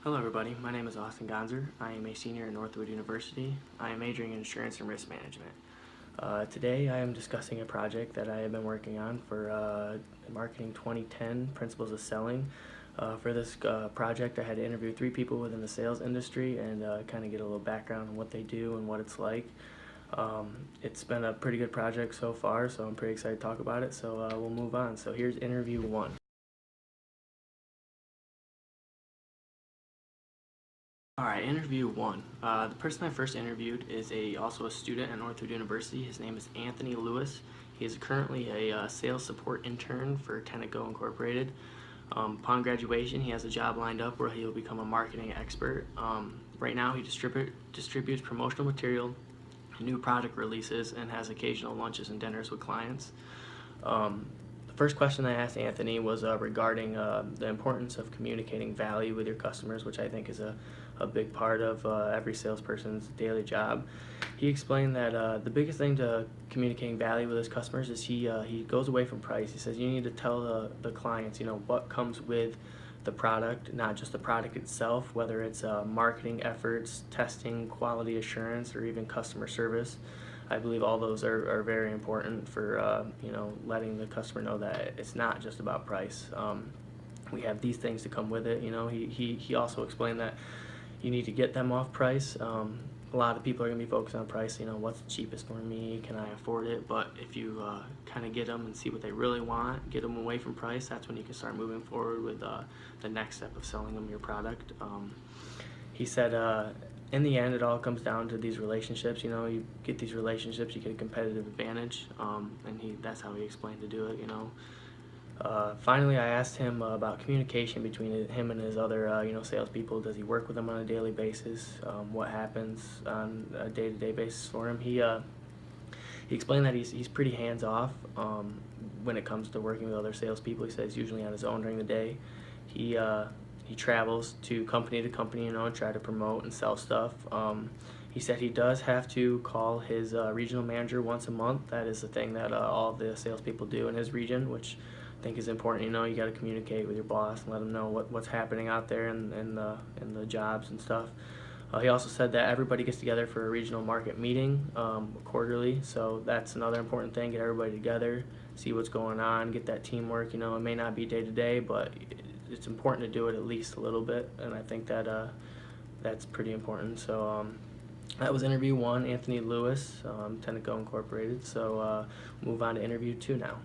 Hello everybody, my name is Austin Gonser. I am a senior at Northwood University. I am majoring in insurance and risk management. Today I am discussing a project that I have been working on for Marketing 2010 Principles of Selling. For this project I had to interview 3 people within the sales industry and kind of get a little background on what they do and what it's like. It's been a pretty good project so far, so I'm pretty excited to talk about it, so we'll move on. So here's interview 1. Alright, interview 1. The person I first interviewed is also a student at Northwood University. His name is Anthony Lewis. He is currently a sales support intern for Go Incorporated. Upon graduation, he has a job lined up where he will become a marketing expert. Right now, he distributes promotional material, new product releases, and has occasional lunches and dinners with clients. The first question I asked Anthony was regarding the importance of communicating value with your customers, which I think is a big part of every salesperson's daily job. He explained that the biggest thing to communicating value with his customers is he goes away from price. He says you need to tell the clients, what comes with the product, not just the product itself, whether it's marketing efforts, testing, quality assurance, or even customer service. I believe all those are very important for letting the customer know that it's not just about price. We have these things to come with it. He also explained that you need to get them off price. A lot of people are going to be focused on price. What's the cheapest for me? Can I afford it? But if you kind of get them and see what they really want, get them away from price, that's when you can start moving forward with the next step of selling them your product. He said in the end, it all comes down to these relationships. You get these relationships, you get a competitive advantage, and that's how he explained to do it. Finally, I asked him about communication between him and his other, salespeople. Does he work with them on a daily basis? What happens on a day-to-day basis for him? He explained that he's pretty hands-off when it comes to working with other salespeople. He says usually on his own during the day. He travels to company, and try to promote and sell stuff. He said he does have to call his regional manager once a month. That is the thing that all the salespeople do in his region, which I think is important. You got to communicate with your boss and let them know what's happening out there in the jobs and stuff. He also said that everybody gets together for a regional market meeting quarterly, so that's another important thing. Get everybody together, see what's going on, get that teamwork. It may not be day to day, but it's important to do it at least a little bit, and I think that that's pretty important. So that was interview 1, Anthony Lewis, Go Incorporated. So move on to interview 2 now.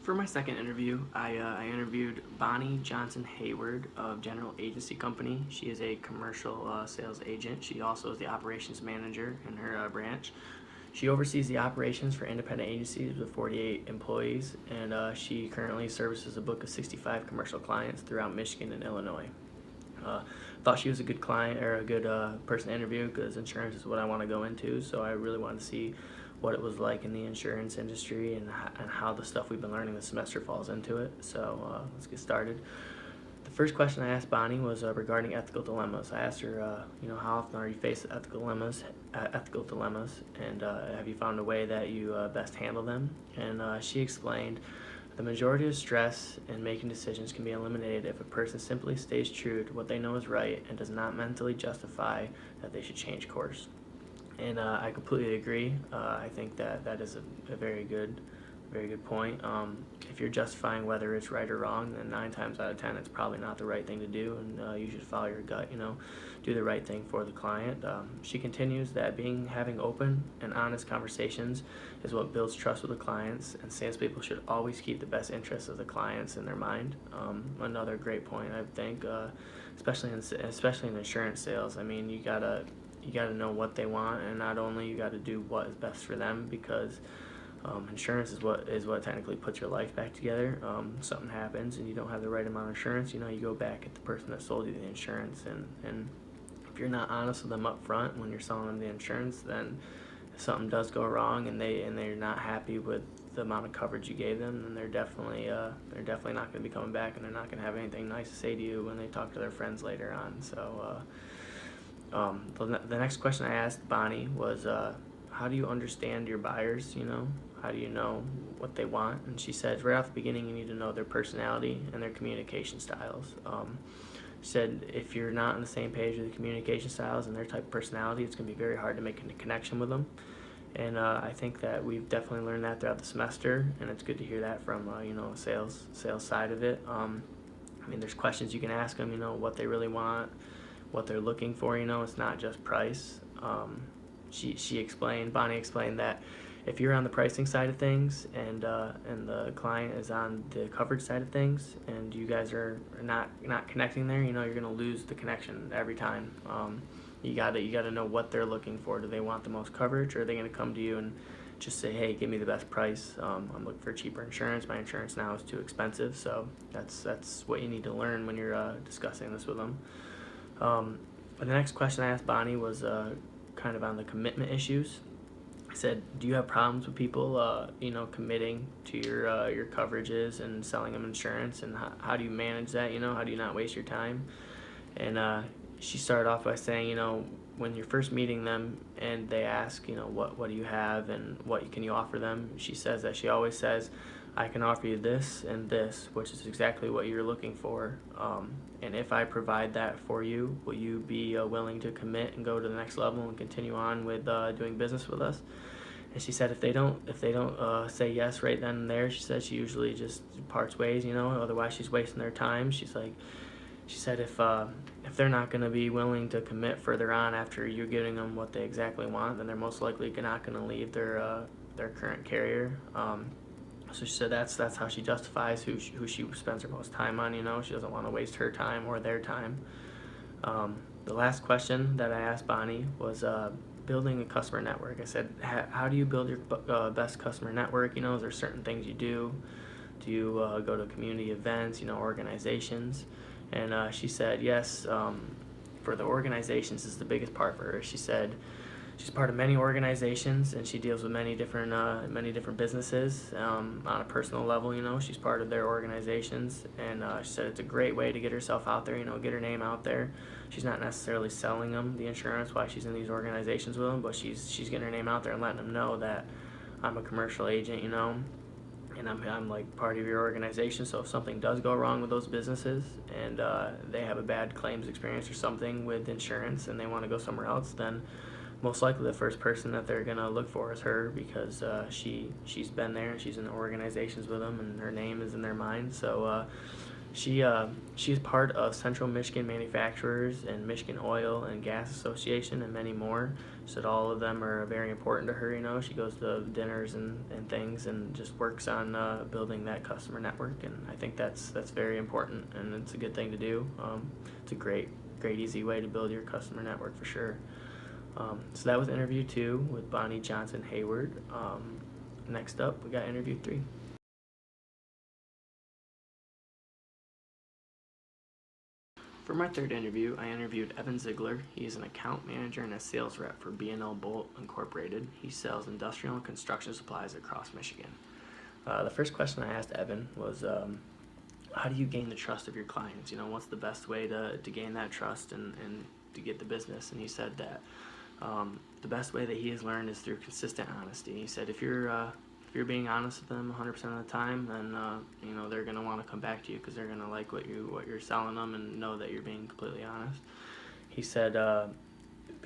For my second interview, I interviewed Bonnie Johnson Hayward of General Agency Company. She is a commercial sales agent. She also is the operations manager in her branch. She oversees the operations for independent agencies with 48 employees, and she currently services a book of 65 commercial clients throughout Michigan and Illinois. Thought she was a good client, or a good person to interview, because insurance is what I want to go into, so I really wanted to see what it was like in the insurance industry and how the stuff we've been learning this semester falls into it. So let's get started. The first question I asked Bonnie was regarding ethical dilemmas. I asked her, how often are you faced with ethical dilemmas, and have you found a way that you best handle them? And she explained, the majority of stress in making decisions can be eliminated if a person simply stays true to what they know is right and does not mentally justify that they should change course. And I completely agree. I think that is a very good point. If you're justifying whether it's right or wrong, then 9 times out of 10 it's probably not the right thing to do, and you should follow your gut. Do the right thing for the client. She continues that having open and honest conversations is what builds trust with the clients, and salespeople should always keep the best interests of the clients in their mind. Another great point, I think, especially in insurance sales. I mean, you gotta know what they want, and not only you gotta do what is best for them, because insurance is what technically puts your life back together. Something happens and you don't have the right amount of insurance, you go back at the person that sold you the insurance, and if you're not honest with them up front when you're selling them the insurance, then if something does go wrong and they're not happy with the amount of coverage you gave them, then they're definitely not going to be coming back, and they're not going to have anything nice to say to you when they talk to their friends later on. So the next question I asked Bonnie was, how do you understand your buyers? How do you know what they want? And she said right off the beginning, you need to know their personality and their communication styles. She said if you're not on the same page with the communication styles and their type of personality, it's going to be very hard to make a connection with them. And I think that we've definitely learned that throughout the semester, and it's good to hear that from a sales side of it. I mean, there's questions you can ask them, what they really want, what they're looking for. It's not just price. Bonnie explained that if you're on the pricing side of things and the client is on the coverage side of things, and you guys are not connecting there, you're going to lose the connection every time. You gotta know what they're looking for. Do they want the most coverage, or are they going to come to you and just say, hey, give me the best price? I'm looking for cheaper insurance. My insurance now is too expensive. So that's what you need to learn when you're discussing this with them. But the next question I asked Bonnie was kind of on the commitment issues. I said, do you have problems with people, committing to your coverages and selling them insurance, and how do you manage that? How do you not waste your time? And she started off by saying, when you're first meeting them and they ask, what do you have and what can you offer them? She says that she always says, I can offer you this and this, which is exactly what you're looking for. And if I provide that for you, will you be willing to commit and go to the next level and continue on with doing business with us? And she said if they don't say yes right then and there, she said she usually just parts ways. Otherwise she's wasting their time. She said if they're not going to be willing to commit further on after you're giving them what they exactly want, then they're most likely not going to leave their current carrier. So she said that's how she justifies who she spends her most time on. She doesn't want to waste her time or their time. The last question that I asked Bonnie was building a customer network. I said, how do you build your best customer network? Is there certain things you do? Do you go to community events, organizations? And she said, yes, for the organizations is the biggest part for her. She said she's part of many organizations, and she deals with many different businesses on a personal level. She's part of their organizations, and she said it's a great way to get herself out there. Get her name out there. She's not necessarily selling them the insurance while she's in these organizations with them, but she's getting her name out there and letting them know that I'm a commercial agent. And I'm like part of your organization. So if something does go wrong with those businesses and they have a bad claims experience or something with insurance and they want to go somewhere else, then most likely the first person that they're gonna look for is her, because she's been there and she's in the organizations with them and her name is in their mind. So she's part of Central Michigan Manufacturers and Michigan Oil and Gas Association and many more. So that all of them are very important to her. She goes to dinners and things and just works on building that customer network, and I think that's very important, and it's a good thing to do. It's a great easy way to build your customer network for sure. So that was interview 2 with Bonnie Johnson Hayward. Next up, we got interview 3. For my third interview, I interviewed Evan Ziegler. He is an account manager and a sales rep for B&L Bolt Incorporated. He sells industrial and construction supplies across Michigan. The first question I asked Evan was, how do you gain the trust of your clients? What's the best way to gain that trust and to get the business? And he said that the best way that he has learned is through consistent honesty. He said if you're being honest with them 100% of the time, then they're going to want to come back to you because they're going to like what you're selling them and know that you're being completely honest. He said the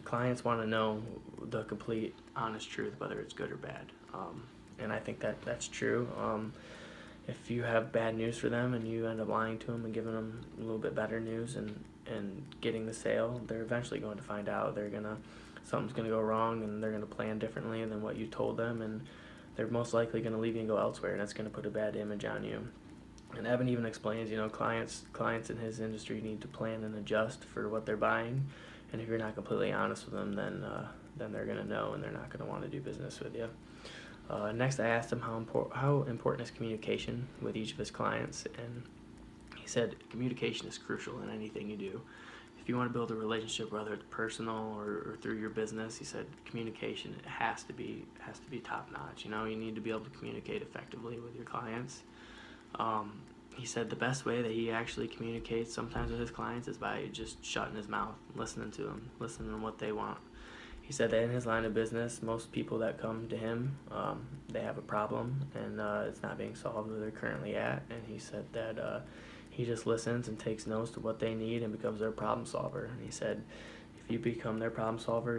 clients want to know the complete honest truth, whether it's good or bad. And I think that's true. If you have bad news for them and you end up lying to them and giving them a little bit better news and getting the sale, they're eventually going to find out. Something's going to go wrong, and they're going to plan differently than what you told them, and they're most likely going to leave you and go elsewhere, and that's going to put a bad image on you. And Evan even explains, clients in his industry need to plan and adjust for what they're buying, and if you're not completely honest with them, then they're going to know, and they're not going to want to do business with you. Next, I asked him how important is communication with each of his clients, and he said communication is crucial in anything you do. If you want to build a relationship, whether it's personal or through your business, he said communication has to be top notch. You need to be able to communicate effectively with your clients. He said the best way that he actually communicates sometimes with his clients is by just shutting his mouth, listening to them, listening to what they want. He said that in his line of business, most people that come to him, they have a problem, and it's not being solved where they're currently at. And he said that he just listens and takes notes to what they need and becomes their problem solver. And he said, if you become their problem solver,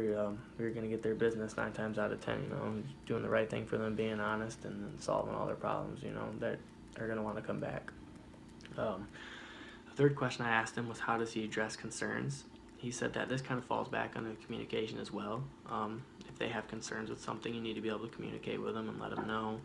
you're going to get their business 9 times out of 10. Doing the right thing for them, being honest, and solving all their problems. That are going to want to come back. The third question I asked him was, how does he address concerns? He said that this kind of falls back under communication as well. If they have concerns with something, you need to be able to communicate with them and let them know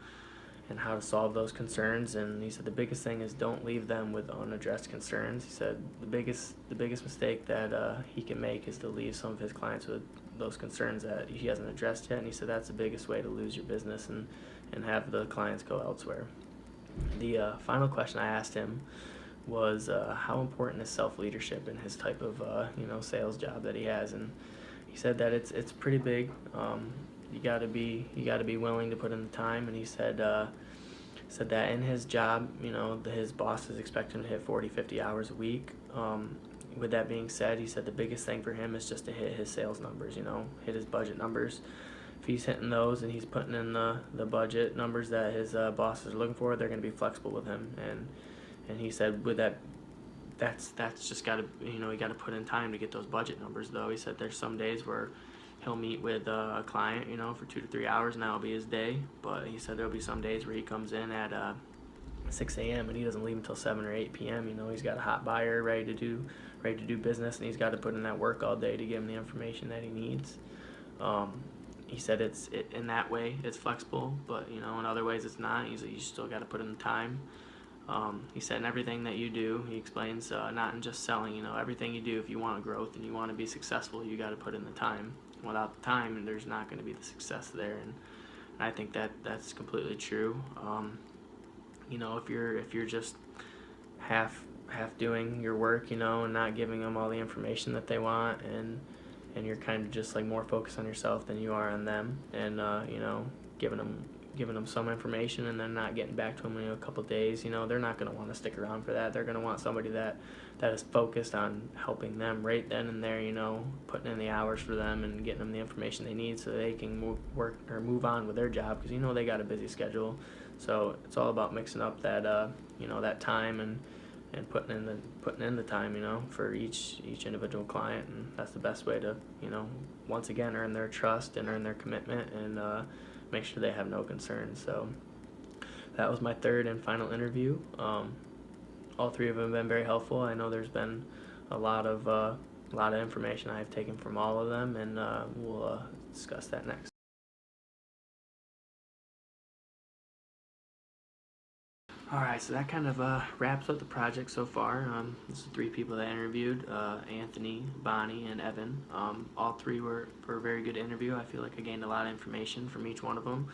and how to solve those concerns. And he said the biggest thing is don't leave them with unaddressed concerns. He said the biggest mistake that he can make is to leave some of his clients with those concerns that he hasn't addressed yet. And he said that's the biggest way to lose your business and have the clients go elsewhere. The final question I asked him was how important is self-leadership in his type of sales job that he has. And he said that it's pretty big. You got to be willing to put in the time. And he said that in his job, his bosses expect him to hit 40-50 hours a week. With that being said, he said the biggest thing for him is just to hit his sales numbers, hit his budget numbers. If he's hitting those and he's putting in the budget numbers that his bosses are looking for, they're going to be flexible with him. And he said with that's just got to, you got to put in time to get those budget numbers, though. He said there's some days where he'll meet with a client, for 2 to 3 hours, and that'll be his day. But he said there'll be some days where he comes in at 6 a.m. and he doesn't leave until 7 or 8 p.m. He's got a hot buyer ready to do business, and he's got to put in that work all day to give him the information that he needs. He said in that way it's flexible, but in other ways it's not. He said you still got to put in the time. He said in everything that you do, he explains, not in just selling, everything you do, if you want growth and you want to be successful, you got to put in the time. Without the time, there's not going to be the success there. And I think that's completely true. If you're just half doing your work, and not giving them all the information that they want, and you're kind of just like more focused on yourself than you are on them, and giving them some information and then not getting back to them in a couple of days, they're not going to want to stick around for that. They're going to want somebody that is focused on helping them right then and there, putting in the hours for them and getting them the information they need so they can move on with their job, because they got a busy schedule. So it's all about mixing up that that time and putting in the time, for each individual client. And that's the best way to, once again, earn their trust and earn their commitment, and make sure they have no concerns. So that was my third and final interview. All 3 of them have been very helpful. I know there's been a lot of information I've taken from all of them, and we'll discuss that next. Alright, so that kind of wraps up the project so far. This is 3 people that I interviewed, Anthony, Bonnie, and Evan. All 3 were a very good interview. I feel like I gained a lot of information from each one of them.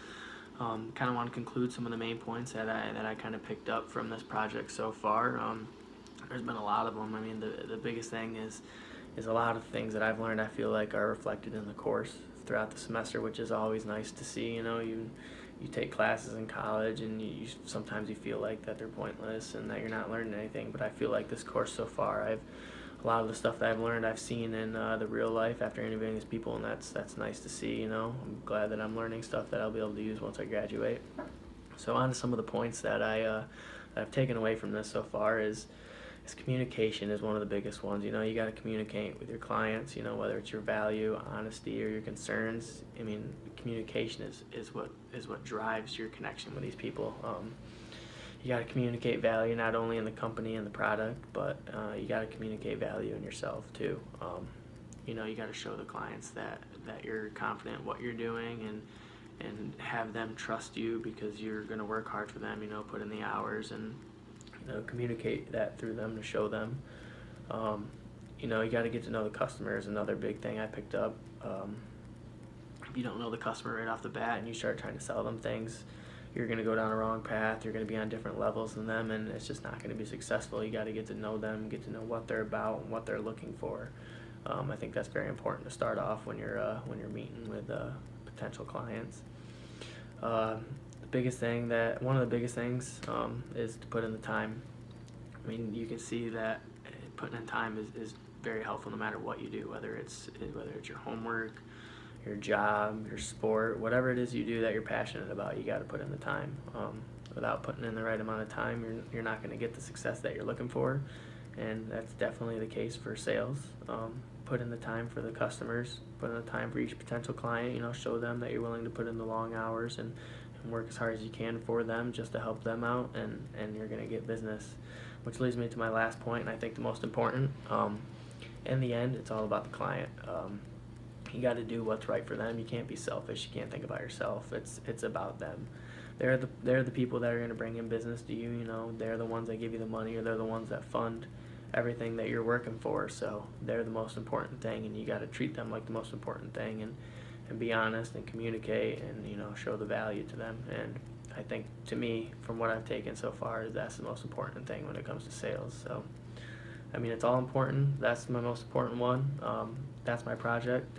Kind of want to conclude some of the main points that I kind of picked up from this project so far. There's been a lot of them. I mean, the biggest thing is a lot of things that I've learned I feel like are reflected in the course throughout the semester, which is always nice to see. You take classes in college, and sometimes you feel like that they're pointless and that you're not learning anything. But I feel like this course so far, a lot of the stuff that I've learned I've seen in the real life after interviewing these people, and that's nice to see. I'm glad that I'm learning stuff that I'll be able to use once I graduate. So on to some of the points that I've taken away from this so far is communication is one of the biggest ones. You got to communicate with your clients, whether it's your value, honesty, or your concerns. I mean, communication is what drives your connection with these people. You got to communicate value not only in the company and the product, but you got to communicate value in yourself too. You got to show the clients that you're confident in what you're doing, and have them trust you because you're going to work hard for them, put in the hours, and communicate that through them to show them. You got to get to know the customer is another big thing I picked up. If you don't know the customer right off the bat and you start trying to sell them things, you're going to go down a wrong path. You're going to be on different levels than them, and it's just not going to be successful. You got to get to know them, get to know what they're about and what they're looking for. I think that's very important to start off when you're meeting with potential clients. One of the biggest things is to put in the time. I mean, you can see that putting in time is very helpful no matter what you do, whether it's your homework, your job, your sport, whatever it is you do that you're passionate about, you got to put in the time. Without putting in the right amount of time, you're not going to get the success that you're looking for, and that's definitely the case for sales. Put in the time for the customers, put in the time for each potential client, show them that you're willing to put in the long hours and work as hard as you can for them just to help them out, and you're going to get business. Which leads me to my last point, and I think the most important. In the end, it's all about the client. You got to do what's right for them. You can't be selfish. You can't think about yourself. It's about them. They're the people that are going to bring in business to you. They're the ones that give you the money, or they're the ones that fund everything that you're working for. So they're the most important thing, and you got to treat them like the most important thing, and be honest and communicate, and show the value to them. And I think, to me, from what I've taken so far, that's the most important thing when it comes to sales. So I mean, it's all important. That's my most important one. That's my project.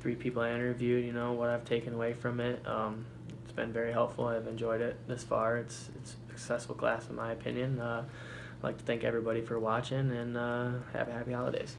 3 people I interviewed, what I've taken away from it. It's been very helpful. I've enjoyed it this far. It's a successful class in my opinion. I'd like to thank everybody for watching, and have a happy holidays.